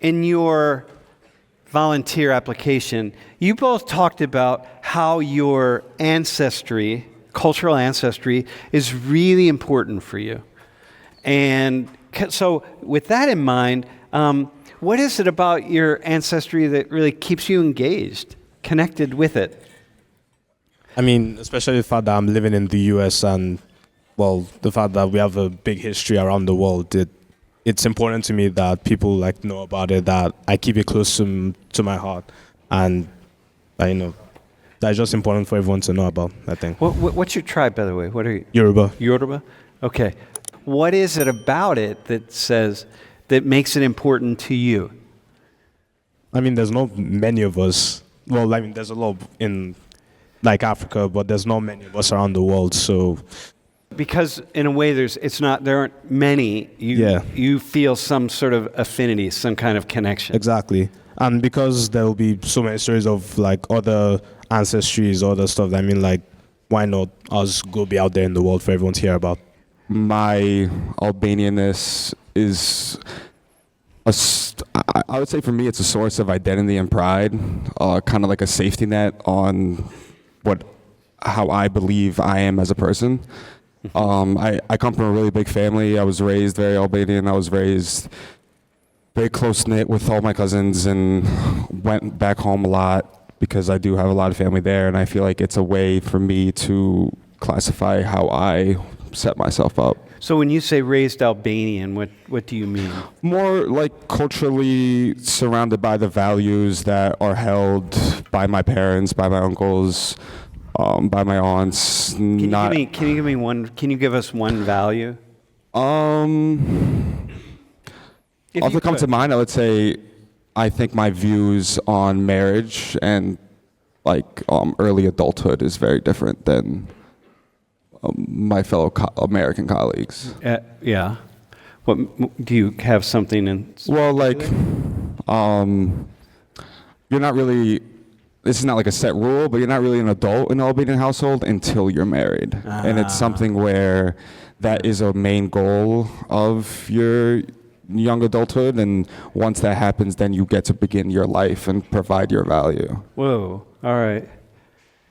in your volunteer application, you both talked about how your ancestry, cultural ancestry, is really important for you. And so with that in mind, what is it about your ancestry that really keeps you engaged, connected with it? I mean, especially the fact that I'm living in the US and, well, the fact that we have a big history around the world, it's important to me that people like know about it, that I keep it close to my heart. And, that's just important for everyone to know about, I think. What's your tribe, by the way? What are you? Yoruba. Yoruba? Okay. What is it about it that makes it important to you? I mean, there's not many of us. Well, I mean, there's a lot in like Africa, but there's not many of us around the world. So, because in a way, there aren't many. You feel some sort of affinity, some kind of connection. Exactly, and because there will be so many stories of like other ancestries, other stuff. I mean, like, why not us go be out there in the world for everyone to hear about? My Albanianness is I would say for me it's a source of identity and pride, kind of like a safety net on how I believe I am as a person. I come from a really big family. I was raised very Albanian. I was raised very close-knit with all my cousins and went back home a lot because I do have a lot of family there, and I feel like it's a way for me to classify how I set myself up. So when you say raised Albanian, what do you mean? More like culturally surrounded by the values that are held by my parents, by my uncles, by my aunts. Can you give us one value? Off the come to mind, I would say I think my views on marriage and like early adulthood is very different than my fellow American colleagues. Yeah. What do you have something in? Well, like, you're not really. This is not like a set rule, but you're not really an adult in an Albanian household until you're married, and it's something where that is a main goal of your young adulthood, and once that happens, then you get to begin your life and provide your value. Whoa! All right.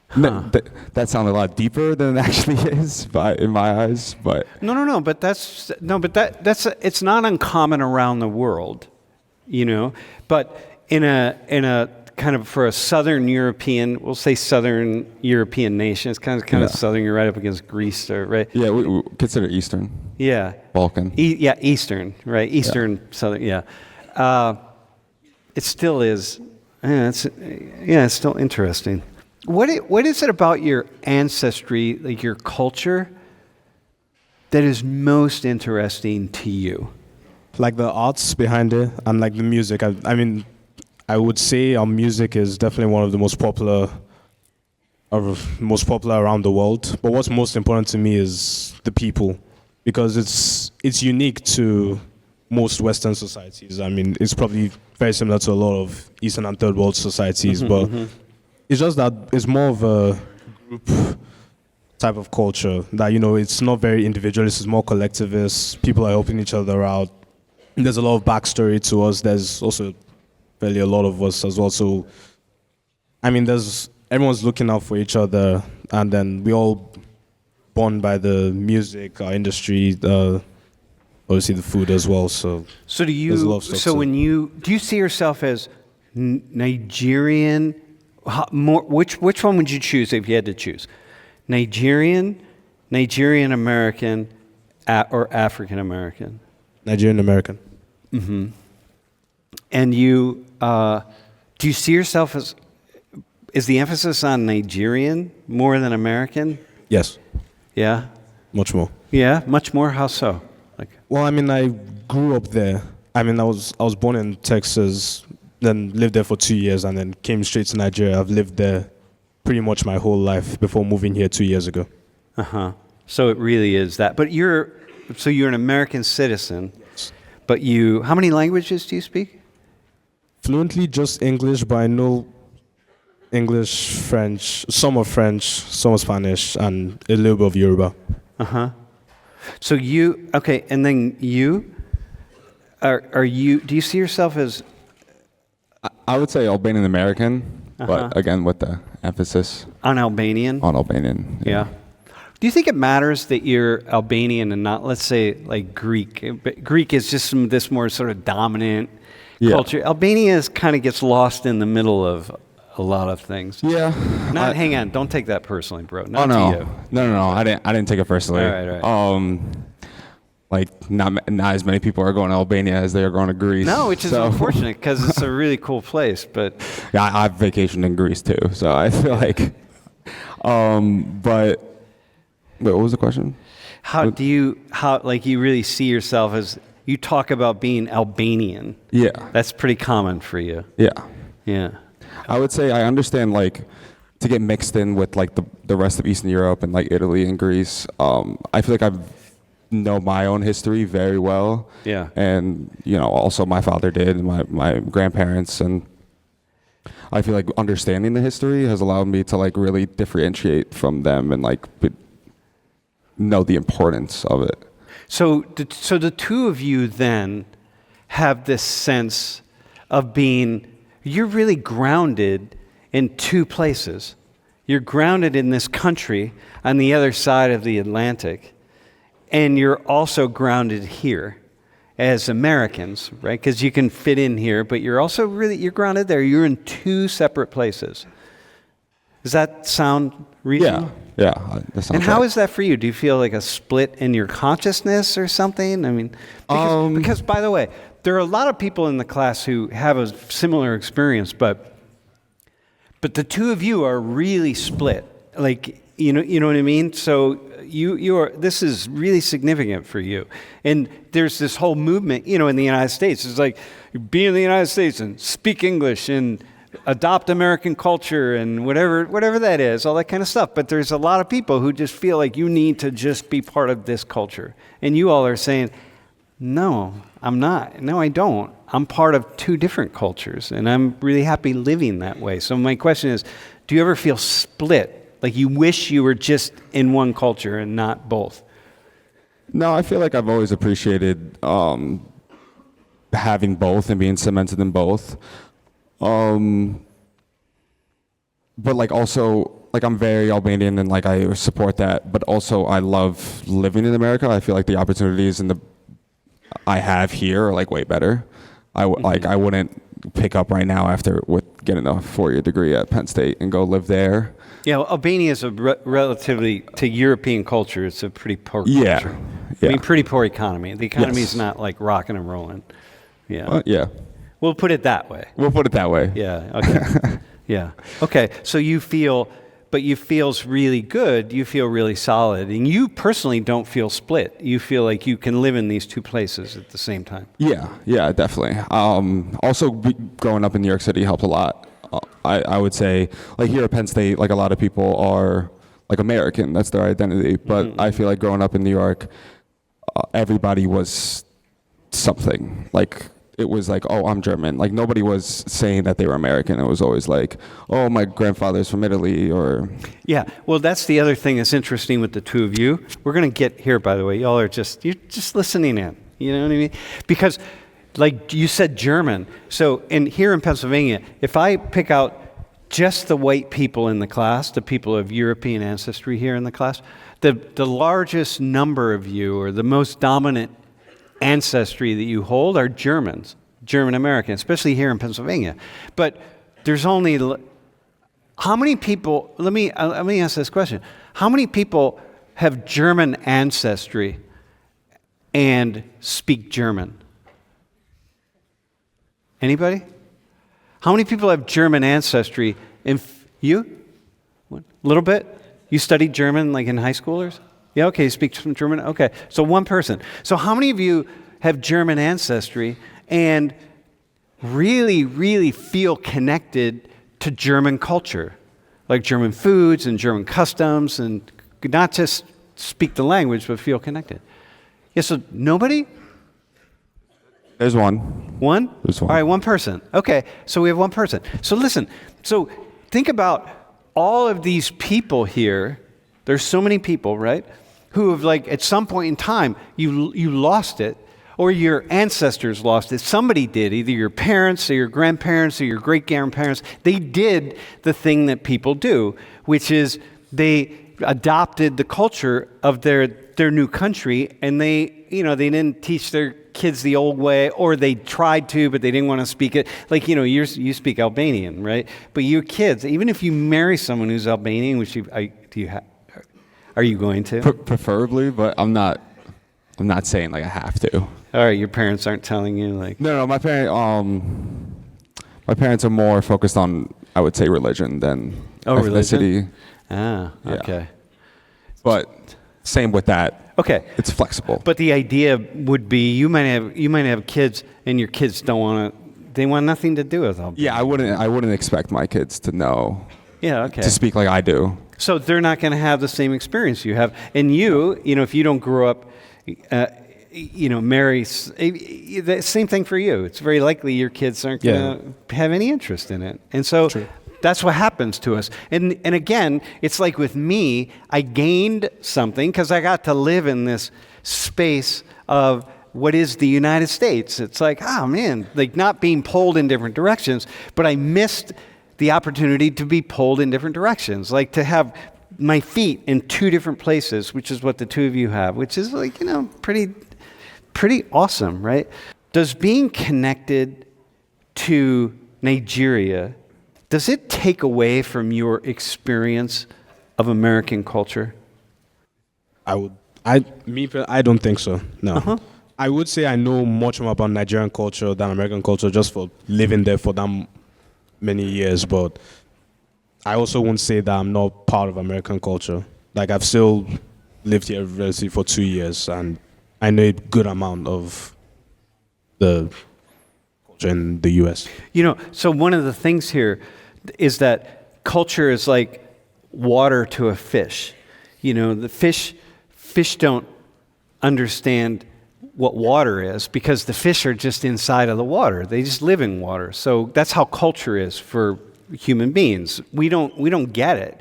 Huh. That sounded a lot deeper than it actually is, in my eyes. But no. But that's it's not uncommon around the world, But in a kind of for a Southern European, we'll say Southern European nation, it's kind of Southern. You're right up against Greece, right? Yeah, we consider Eastern. Yeah. Balkan. Eastern, right? Eastern, Southern. Yeah. It still is. It's still interesting. What is it about your ancestry, like your culture, that is most interesting to you? Like the arts behind it and like the music. I mean, I would say our music is definitely one of the most popular around the world. But what's most important to me is the people, because it's unique to most Western societies. I mean, it's probably very similar to a lot of Eastern and Third World societies, but it's just that it's more of a group type of culture that, it's not very individualist, it's more collectivist. People are helping each other out. There's a lot of backstory to us. There's also fairly a lot of us as well. So, I mean, everyone's looking out for each other, and then we all bond by the music, our industry, obviously the food as well. So do you? So do you see yourself as Nigerian? Which one would you choose if you had to choose? Nigerian American, or African American? Nigerian American. Mm-hmm. And you, do you see yourself is the emphasis on Nigerian more than American? Yes. Yeah? Much more. Yeah? Much more? How so? Well, I mean, I grew up there. I mean, I was born in Texas, then lived there for 2 years, and then came straight to Nigeria. I've lived there pretty much my whole life before moving here 2 years ago. Uh-huh. So it really is that. But you're an American citizen, yes. But how many languages do you speak? Fluently, just English, but I know English, French, some of Spanish, and a little bit of Yoruba. Uh-huh. So and then you, do you see yourself as I would say Albanian American, Uh-huh. but again with the emphasis On Albanian? on Albanian. Yeah. Do you think it matters that you're Albanian and not, let's say, like Greek? Greek is just this more sort of dominant culture. Albania kind of gets lost in the middle of a lot of things. Yeah. Hang on, don't take that personally, bro. Oh Not no. to you. No. I didn't take it personally. All right. Like not as many people are going to Albania as they are going to Greece. No, which is unfortunate because it's a really cool place. But yeah, I've vacationed in Greece too, so I feel like. But wait, what was the question? how you really see yourself as, you talk about being Albanian. Yeah. That's pretty common for you. Yeah. Yeah. I would say I understand like to get mixed in with like the rest of Eastern Europe and like Italy and Greece. I feel like I know my own history very well. Yeah. And also my father did, and my grandparents, and I feel like understanding the history has allowed me to like really differentiate from them and like know the importance of it. So the two of you then have this sense of being, you're really grounded in two places. You're grounded in this country on the other side of the Atlantic, and you're also grounded here as Americans, right? Because you can fit in here, but you're also you're grounded there. You're in two separate places. Does that sound reasonable? Yeah. That sounds And how right. is that for you? Do you feel like a split in your consciousness or something? I mean, because by the way, there are a lot of people in the class who have a similar experience, but the two of you are really split. Like, you know what I mean? So this is really significant for you. And there's this whole movement, in the United States. It's like, be in the United States and speak English and adopt American culture and whatever that is, all that kind of stuff. But there's a lot of people who just feel like you need to just be part of this culture. And you all are saying, no, I'm not. No, I don't. I'm part of two different cultures, and I'm really happy living that way. So my question is, do you ever feel split? Like you wish you were just in one culture and not both? No, I feel like I've always appreciated having both and being cemented in both. But like also, like I'm very Albanian and like I support that, but also I love living in America. I feel like the opportunities I have here are like way better. Like I wouldn't pick up right now with getting a 4-year degree at Penn State and go live there. Yeah, well, Albania is relatively to European culture. It's a pretty poor culture. Yeah. I mean, pretty poor economy. The economy is Yes. not like rocking and rolling. Yeah. Yeah. We'll put it that way. We'll put it that way. Yeah. Okay. Yeah. Okay. So you feels really good. You feel really solid, and you personally don't feel split. You feel like you can live in these two places at the same time. Yeah, definitely. Also, growing up in New York City helped a lot. I would say, like here at Penn State, like a lot of people are like American. That's their identity. But I feel like growing up in New York, everybody was something. Like it was like, oh, I'm German. Like nobody was saying that they were American. It was always like, oh, my grandfather's from Italy or. Yeah. Well, that's the other thing that's interesting with the two of you. We're going to get here, by the way. Y'all are you're just listening in. You know what I mean? Because like you said, German. So here in Pennsylvania, if I pick out just the white people in the class, the people of European ancestry here in the class, the largest number of you, or the most dominant ancestry that you hold, are Germans, German American, especially here in Pennsylvania. But there's only how many people? Let me ask this question: how many people have German ancestry and speak German? Anybody? How many people have German ancestry? You? A little bit? You studied German like in high schoolers? Yeah, okay, you speak some German? Okay, so one person. So how many of you have German ancestry and really, really feel connected to German culture? Like German foods and German customs, and not just speak the language, but feel connected? Yeah, so nobody? There's one. One? There's one. All right, one person. Okay, so we have one person. So listen, so think about all of these people here. There's so many people, right, who have like at some point in time, you lost it, or your ancestors lost it. Somebody did, either your parents or your grandparents or your great-grandparents. They did the thing that people do, which is they adopted the culture of their new country, and they didn't teach their kids the old way, or they tried to, but they didn't want to speak it. Like, you speak Albanian, right? But your kids, even if you marry someone who's Albanian, which are you going to? Preferably, but I'm not saying like I have to. All right, your parents aren't telling you like. No, my parents are more focused on, I would say, religion than ethnicity. Religion? Ah, okay. Yeah. But same with that. Okay. It's flexible. But the idea would be you might have kids, and your kids they want nothing to do with Albania. Yeah, I wouldn't expect my kids to know. Yeah, okay. To speak like I do. So they're not going to have the same experience you have. And if you don't grow up, marry, the same thing for you. It's very likely your kids aren't going to have any interest in it. And so that's what happens to us. And again, it's like with me, I gained something because I got to live in this space of what is the United States. It's like, oh man, like not being pulled in different directions, but I missed the opportunity to be pulled in different directions, like to have my feet in two different places, which is what the two of you have, which is like, pretty awesome, right? Does being connected to Nigeria, does it take away from your experience of American culture? I don't think so, no. Uh-huh. I would say I know much more about Nigerian culture than American culture just for living there for that many years, but I also won't say that I'm not part of American culture. Like, I've still lived here relatively for 2 years, and I know a good amount of the culture in the U.S. So one of the things here is that culture is like water to a fish. The fish don't understand what water is because the fish are just inside of the water. They just live in water. So that's how culture is for human beings. We don't get it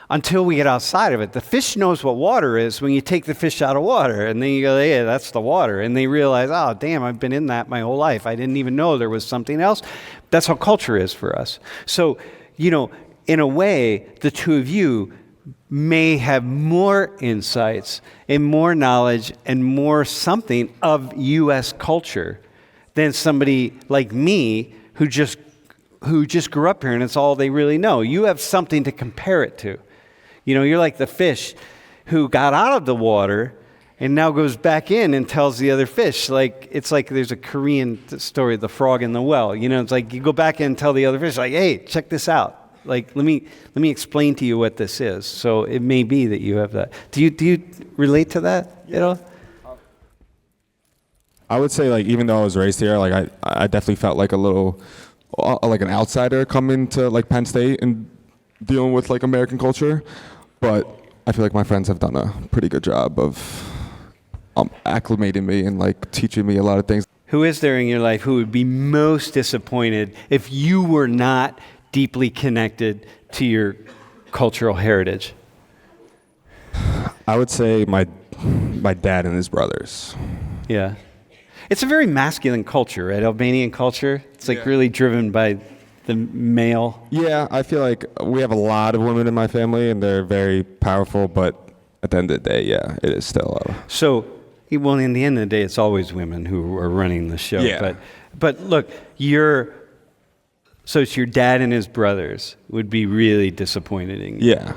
until we get outside of it. The fish knows what water is when you take the fish out of water, and then you go, yeah, that's the water. And they realize, oh, damn, I've been in that my whole life. I didn't even know there was something else. That's how culture is for us. So, in a way, the two of you may have more insights and more knowledge and more something of U.S. culture than somebody like me who just grew up here and it's all they really know. You have something to compare it to. You're like the fish who got out of the water and now goes back in and tells the other fish. It's like there's a Korean story, The Frog in the Well. It's like you go back in and tell the other fish, like, hey, check this out. Like, let me explain to you what this is. So it may be that you have that. Do you relate to that at all? I would say, like, even though I was raised here, like I definitely felt like a little like an outsider coming to like Penn State and dealing with like American culture. But I feel like my friends have done a pretty good job of acclimating me and like teaching me a lot of things. Who is there in your life who would be most disappointed if you were not deeply connected to your cultural heritage? I would say my dad and his brothers. Yeah. It's a very masculine culture, right? Albanian culture. It's like really driven by the male. Yeah, I feel like we have a lot of women in my family and they're very powerful, but at the end of the day, yeah, it is still So, well, in the end of the day, it's always women who are running the show. Yeah. But look, so it's your dad and his brothers would be really disappointed in you. Yeah,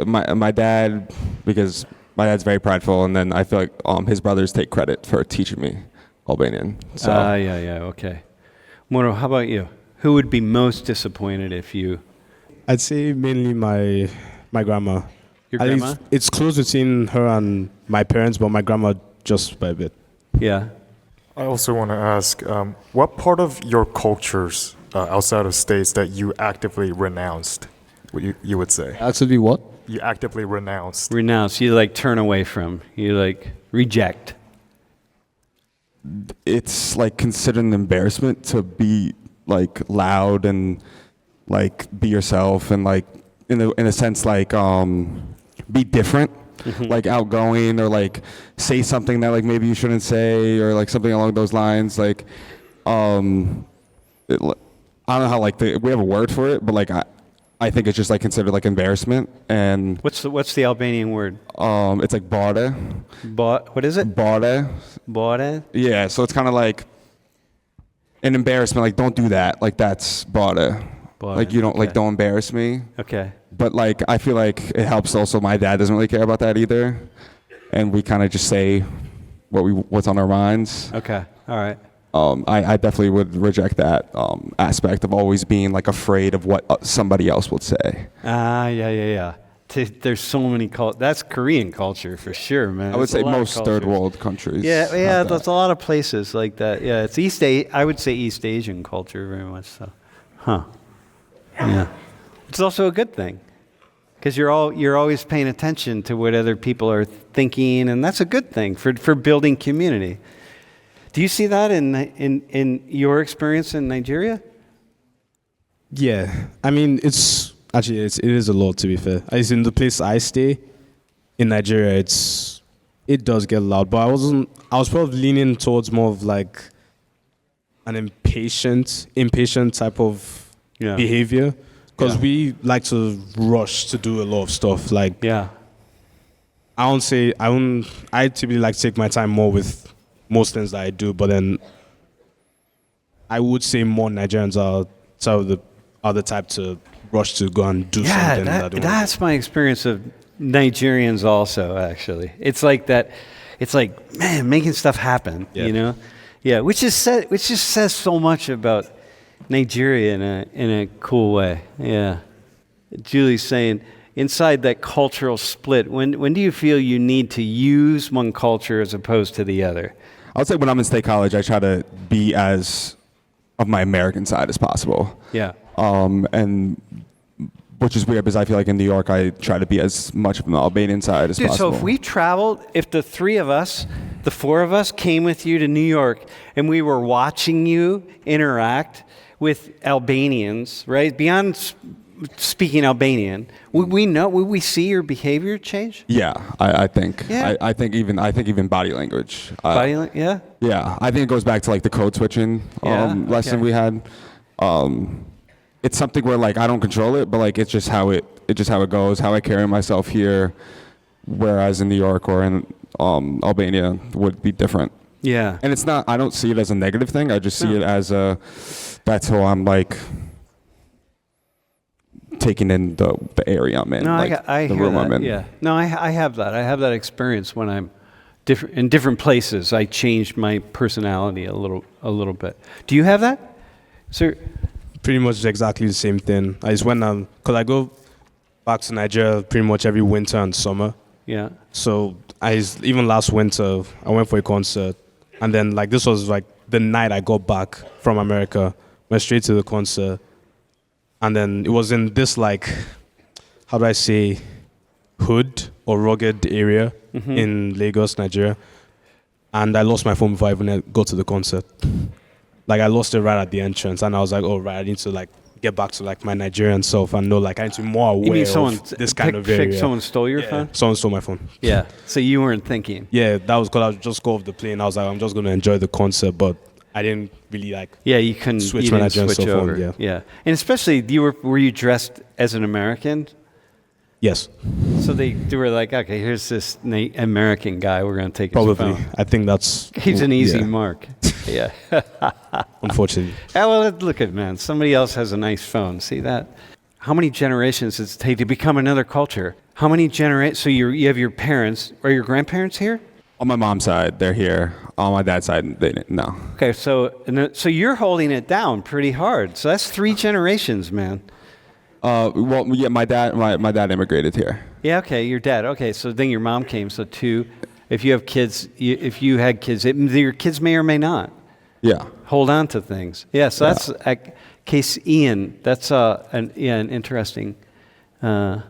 my dad, because my dad's very prideful, and then I feel like his brothers take credit for teaching me Albanian. So. Yeah, okay. Moro, how about you? Who would be most disappointed if you... I'd say mainly my grandma. Your At grandma? least it's close between her and my parents, but my grandma just by a bit. Yeah. I also want to ask, what part of your cultures outside of states that you actively renounced, you would say? Actively what? You actively renounced. Renounce. You like turn away from. You like reject. It's like considered an embarrassment to be like loud and like be yourself and like in a sense like be different. like outgoing or like say something that like maybe you shouldn't say or like something along those lines. Like, I don't know how like we have a word for it, but like I think it's just like considered like embarrassment. And What's the Albanian word? it's like bode. What is it? Bode. Bode? Yeah, so it's kind of like an embarrassment. Like, don't do that. Like, that's bode. Like, you don't, like, don't embarrass me. Okay. But, like, I feel like it helps also. My dad doesn't really care about that either. And we kind of just say what's on our minds. Okay. All right. I definitely would reject that aspect of always being, like, afraid of what somebody else would say. Yeah. There's so many that's Korean culture for sure, man. I would say There's a lot of most third cultures. world countries. Yeah, have there's that. a lot of places like that. Yeah, it's I would say East Asian culture very much so. Huh. Yeah. It's also a good thing because you're always paying attention to what other people are thinking, and that's a good thing for building community. Do you see that in your experience in Nigeria? Yeah, I mean, it is a lot, to be fair. As in the place I stay in Nigeria, it does get loud, but I was probably leaning towards more of like an impatient type of behavior, because we like to rush to do a lot of stuff. Like, I typically like to take my time more with most things that I do, but then I would say more Nigerians are the type to rush to go and do something. That's my experience of Nigerians also, actually. It's like that. It's like, man, making stuff happen, you know? Yeah, which just says so much about Nigeria in a cool way. Yeah. Julie's saying, inside that cultural split, when do you feel you need to use one culture as opposed to the other? I would say when I'm in state college, I try to be as of my American side as possible. Yeah. And which is weird because I feel like in New York, I try to be as much of an Albanian side as possible. So if we traveled, if the four of us came with you to New York and we were watching you interact with Albanians, right? Beyond speaking Albanian, would we see your behavior change? Yeah, I think. Yeah. I think even body language. Yeah? Yeah, I think it goes back to like the code switching lesson we had. It's something where like I don't control it, but like it's just how it goes, how I carry myself here, whereas in New York or in Albania would be different. Yeah. And it's not, I don't see it as a negative thing. I just see it as that's how I'm like taking in the area I'm in, No, like I the hear room that. I'm in. Yeah. No, I have that. I have that experience when I'm in different places. I change my personality a little bit. Do you have that? Sir? Pretty much exactly the same thing. Because I go back to Nigeria pretty much every winter and summer. Yeah. So even last winter, I went for a concert. And then like this was like the night I got back from America, went straight to the concert. And then it was in this like, how do I say, hood or rugged area in Lagos, Nigeria. And I lost my phone before I even got to the concert. Like I lost it right at the entrance, and I was like, "Oh, right, I need to like get back to like my Nigerian self and know like I need to be more aware of this kind of area." Someone stole your phone? Someone stole my phone. Yeah. So you weren't thinking. Yeah, that was because I was just go off the plane. I was like, I'm just going to enjoy the concert, but I didn't really like. Yeah, you couldn't switch my Nigerian switch cell phone, over. yeah. And especially were you dressed as an American? Yes, So they were like, okay, here's this American guy. We're going to take his probably. phone. I think that's. He's an easy yeah, mark. Yeah. unfortunately. Yeah, well, look at man. Somebody else has a nice phone. See that? How many generations does it take to become another culture? How many generations? So you have your parents. Are your grandparents here? On my mom's side, they're here. On my dad's side, no. Okay, so you're holding it down pretty hard. So that's 3 generations, man. Well, yeah, my dad immigrated here. Yeah, okay, your dad. Okay, so then your mom came. So 2. If you have kids, if you had kids, your kids may or may not. Yeah. Hold on to things. Yeah, so that's case Ian. That's an interesting. Huh.